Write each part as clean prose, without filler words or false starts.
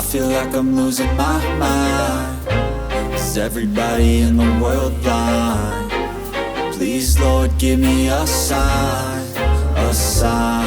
feel like I'm losing my mind. Is everybody in the world blind? Please, Lord, give me a sign, a sign.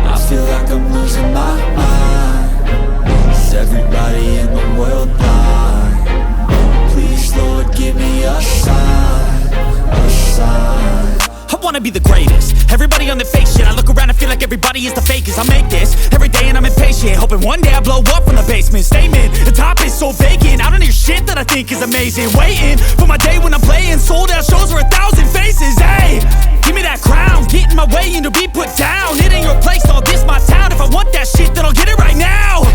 I feel like I'm losing my mind. Is everybody in the world blind? Please, Lord, give me a sign, a sign. I wanna be the greatest. Everybody on the fake shit. I look around and feel like everybody is the fakest. I make this every day and I'm impatient, hoping one day I blow up from the basement. Statement, the top is so vacant. I don't hear shit that I think is amazing. Waiting for my day when I'm playing sold out shows for 1,000 faces. Hey, give me that crown, get in my way and to be put down. It ain't your place, all this my town. If I want that shit, then I'll get it right now.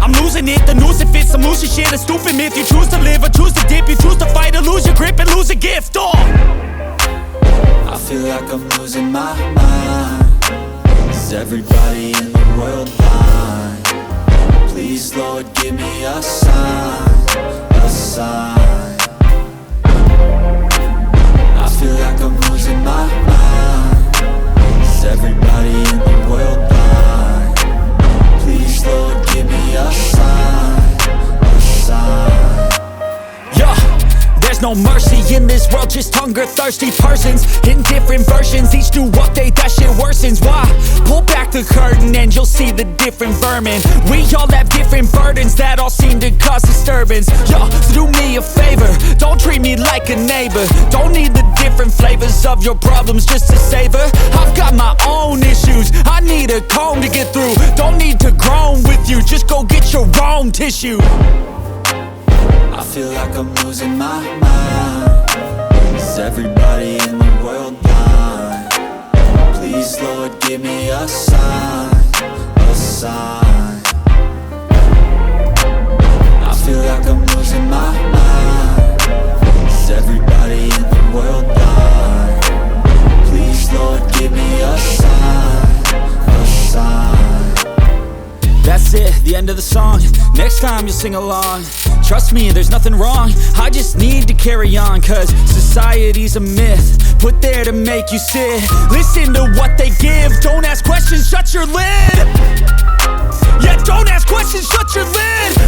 I'm losing it, the noose it fits. I'm losing shit, a stupid myth. You choose to live or choose to dip. You choose to fight or lose your grip and lose a gift. I feel like I'm losing my mind. Is everybody in the world blind? Please, Lord, give me a sign, a sign. I feel like I'm losing my mind. Is everybody in the world blind? Please, Lord, give me a sign, a sign. Yeah. There's no mercy in this world, just hunger-thirsty persons in different versions, each new update, that shit worsens. Why? Pull back the curtain and you'll see the different vermin. We all have different burdens that all seem to cause disturbance. Yo, so do me a favor, don't treat me like a neighbor. Don't need the different flavors of your problems just to savor. I've got my own issues, I need a comb to get through. Don't need to groan with you, just go get your own tissue. I feel like I'm losing my mind. Is everybody in the world blind? Please, Lord, give me a sign, a sign. I feel like I'm losing my mind. Is everybody in the world blind? Please, Lord, give me a sign, a sign. That's it, the end of the song. Next time you'll sing along. Trust me, there's nothing wrong. I just need to carry on, cause society's a myth put there to make you sit. Listen to what they give. Don't ask questions, shut your lid. Yeah, don't ask questions, shut your lid.